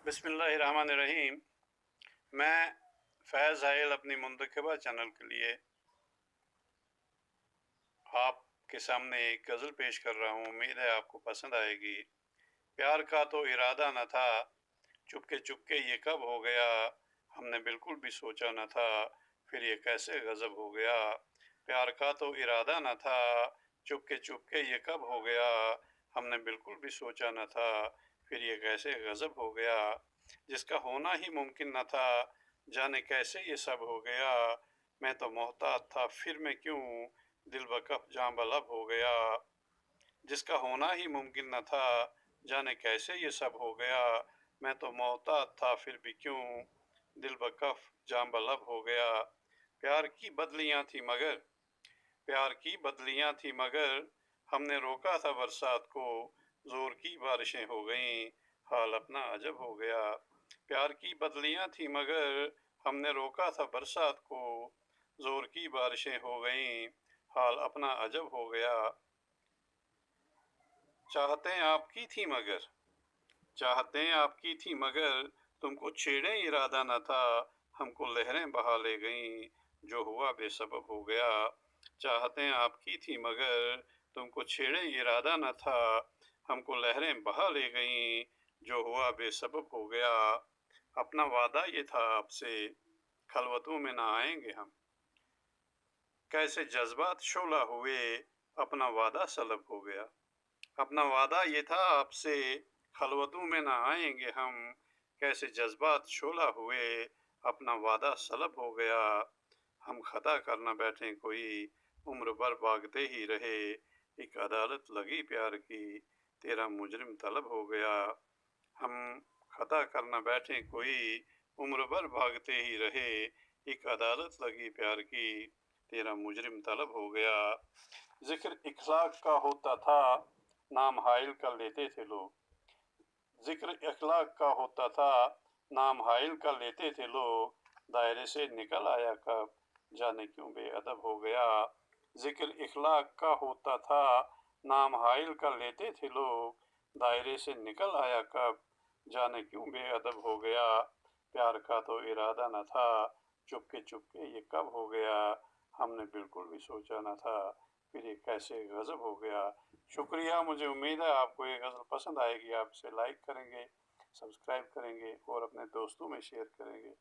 बिस्मिल्लाहिर्रहमानिर्रहीम। मैं फैज़ हाइल अपनी मुंतखबा चैनल के लिए आपके सामने एक गज़ल पेश कर रहा हूँ। उम्मीद है आपको पसंद आएगी। प्यार का तो इरादा न था, चुपके चुपके ये कब हो गया, हमने बिल्कुल भी सोचा न था, फिर ये कैसे गज़ब हो गया। प्यार का तो इरादा न था, चुपके चुपके ये कब हो गया, हमने बिल्कुल भी सोचा न था, फिर ये कैसे गज़ब हो गया। जिसका होना ही मुमकिन न था, जाने कैसे ये सब हो गया। मैं तो मोहताज था फिर मैं क्यों, दिल बकफ जां बलब हो गया। जिसका होना ही मुमकिन न था, जाने कैसे ये सब हो गया। मैं तो मोहताज था फिर भी क्यों, दिल बकफ जां बलब हो गया। प्यार की बदलियां थी मगर, प्यार की बदलियां थी मगर, हमने रोका था बरसात को, जोर की बारिशें हो गईं, हाल अपना अजब हो गया। प्यार की बदलियां थी मगर, हमने रोका था बरसात को, जोर की बारिशें हो गईं, हाल अपना अजब हो गया। चाहतें आपकी थी मगर, चाहतें आपकी थी मगर, तुमको छेड़े इरादा न था, हमको लहरें बहा ले गईं, जो हुआ बेसबब हो गया। चाहतें आपकी थी मगर, तुमको छेड़े इरादा न था, हमको लहरें बहा ले गईं, जो हुआ बेसबब हो गया। अपना वादा ये था आपसे, खलवतों में ना आएंगे हम, कैसे जज्बात शोला हुए, अपना वादा सलब हो गया। अपना वादा ये था आपसे, खलवतों में ना आएंगे हम, कैसे जज्बात शोला हुए, अपना वादा सलब हो गया। हम खता करना बैठे कोई, उम्र भर भागते ही रहे, एक अदालत लगी प्यार की, तेरा मुजरिम तलब हो गया। हम खता करना बैठे कोई, उम्र भर भागते ही रहे, एक अदालत लगी प्यार की, तेरा मुजरिम तलब हो गया। जिक्र इखलाक का होता था, नाम हाइल कर लेते थे लोग। जिक्र इखलाक का होता था, नाम हाइल कर लेते थे लोग, दायरे से निकल आया कब, जाने क्यों बेअदब हो गया। जिक्र इखलाक का होता था, नाम हाइल कर लेते थे लोग, दायरे से निकल आया कब, जाने क्यों बेअदब हो गया। प्यार का तो इरादा न था, चुपके चुपके ये कब हो गया, हमने बिल्कुल भी सोचा न था, फिर ये कैसे गज़ब हो गया। शुक्रिया। मुझे उम्मीद है आपको ये गज़ल पसंद आएगी। आप इसे लाइक करेंगे, सब्सक्राइब करेंगे और अपने दोस्तों में शेयर करेंगे।